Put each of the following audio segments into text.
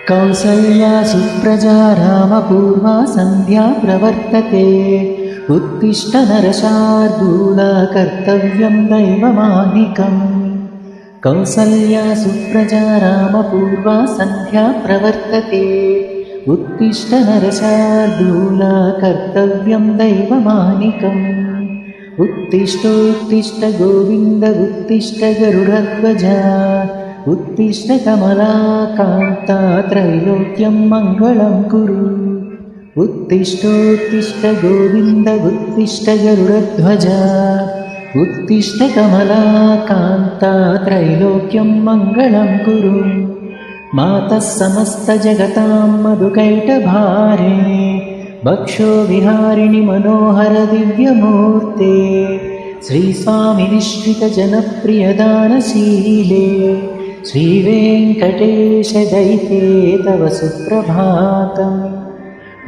कौसल्या सुप्रजा रामपूर्वा सन्ध्या प्रवर्तते। उत्तिष्ठ नरशार्दूला कर्तव्यं दैवमानिकम्। कौसल्या सुप्रजा रामपूर्वा सन्ध्या प्रवर्तते। उत्तिष्ठ नरशार्दूला कर्तव्यं दैवमानिकम्। उत्तिष्ठोत्तिष्ठ गोविन्द उत्तिष्ठ गरुडध्वजा। उत्तिष्ठ कमलाकान्ता त्रैलोक्यं मङ्गलं कुरु। उत्तिष्ठोत्तिष्ठ गोविन्द उत्तिष्ठ गरुडध्वजा। उत्तिष्ठ कमलाकान्ता त्रैलोक्यं मङ्गलं कुरु। मातः समस्तजगतां मधुकैटभारे। वक्षो विहारिणि मनोहर दिव्यमूर्ते। श्रीस्वामिनिश्रितजनप्रियदानशीले। श्रीवेङ्कटेशदैते तव सुप्रभातम्।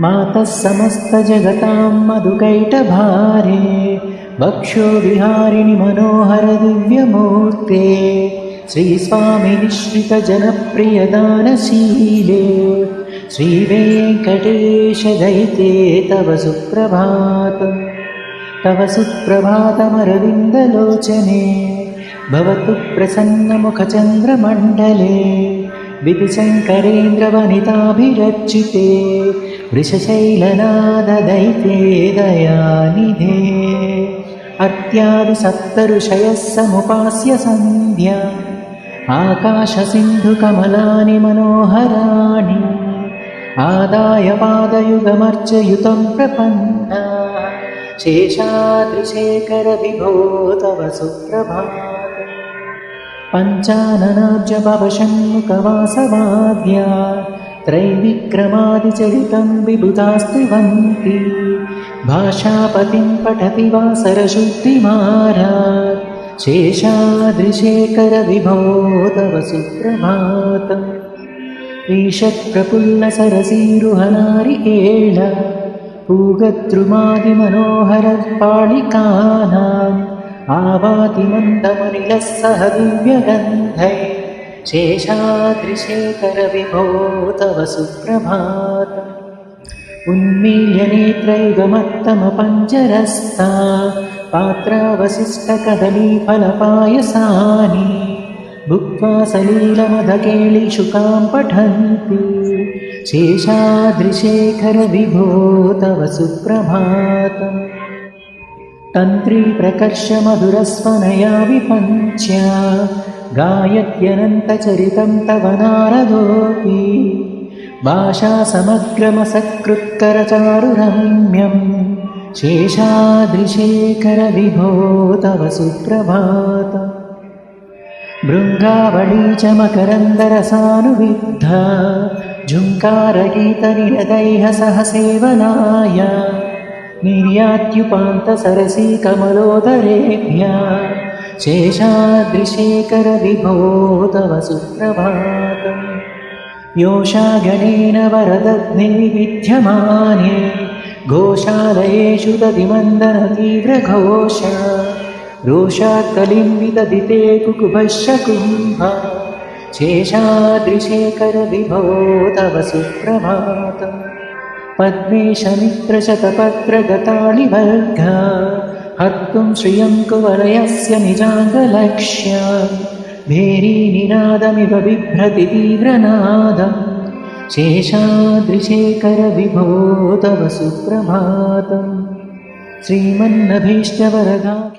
मातः समस्तजगतां मधुकैटभारे। वक्षो विहारिणि मनोहर दिव्यमूर्ते। श्रीस्वामिनिश्रितजनप्रियदानशीले। श्रीवेङ्कटेशदैते तव सुप्रभातम्। तव सुप्रभातमरविन्दलोचने। भवतु प्रसन्नमुखचन्द्रमण्डले। विधिशङ्करेन्द्रवनिताभिरचिते। वृषशैलनाददैते दयानिधे। अर्त्यादिसप्तऋषयः समुपास्य सन्ध्या। आकाशसिन्धुकमलानि मनोहराणि। आदाय पादयुगमर्चयुतं प्रपन्ना। शेषाद्रिशेखर विभो तव सुप्रभातम्। पञ्चाननाब्जभवषण्मुखवासवाद्या। त्रैविक्रमादिचरितं विबुधास्तुवन्ति। भाषापतिं पठति वासरशुद्धिमारात्। शेषाद्रिशेखर विभो तव सुप्रभातम्। ईषत्प्रफुल्लसरसीरुहनारिकेळ। पूगद्रुमादिमनोहरपाळिकानाम्। आवातिमन्दमनिलः सह दिव्यगन्धैः। शेषाद्रिशेखर विभो तव सुप्रभातम्। उन्मील्य नेत्रयुगमत्तमपञ्जरस्था। पात्रावशिष्टकदलीफलपायसानि। भुक्त्वा सलीलमधकेलिशुकां पठन्ति। शेषाद्रिशेखर विभो तव सुप्रभातम्। तन्त्री प्रकर्षमधुरस्वनया विपञ्च्या। गायत्यनन्तचरितं तव नारदोऽपि। भाषासमग्रमसकृत्करचारुरम्यम्। शेषाद्रिशेखर विभो तव सुप्रभातम्। भृङ्गावळी च मकरन्दरसानुविद्धा। झुङ्कारगीतनिनदैः सह सेवनाय। निर्यात्युपान्तसरसी कमलोदरेभ्यः। शेषाद्रिशेखर विभो तव सुप्रभातम्। योषा गणेन वरदग्ने विद्यमाने। घोषालयेषु दधिमन्दनतीव्रघोष। रोषात्कलिं विदधिते कुकुभशकुम्भा। शेषाद्रिशेखर विभो तव सुप्रभातम्। पद्मेशमित्रशतपत्रगतालिवर्गा। हर्तुं श्रियं कुवलयस्य निजाङ्गलक्ष्या। भेरीनिनादमिव बिभ्रति तीव्रनादम्। शेषाद्रिशेखर विभो तव सुप्रभातम्। श्रीमन्नभीष्टवरदा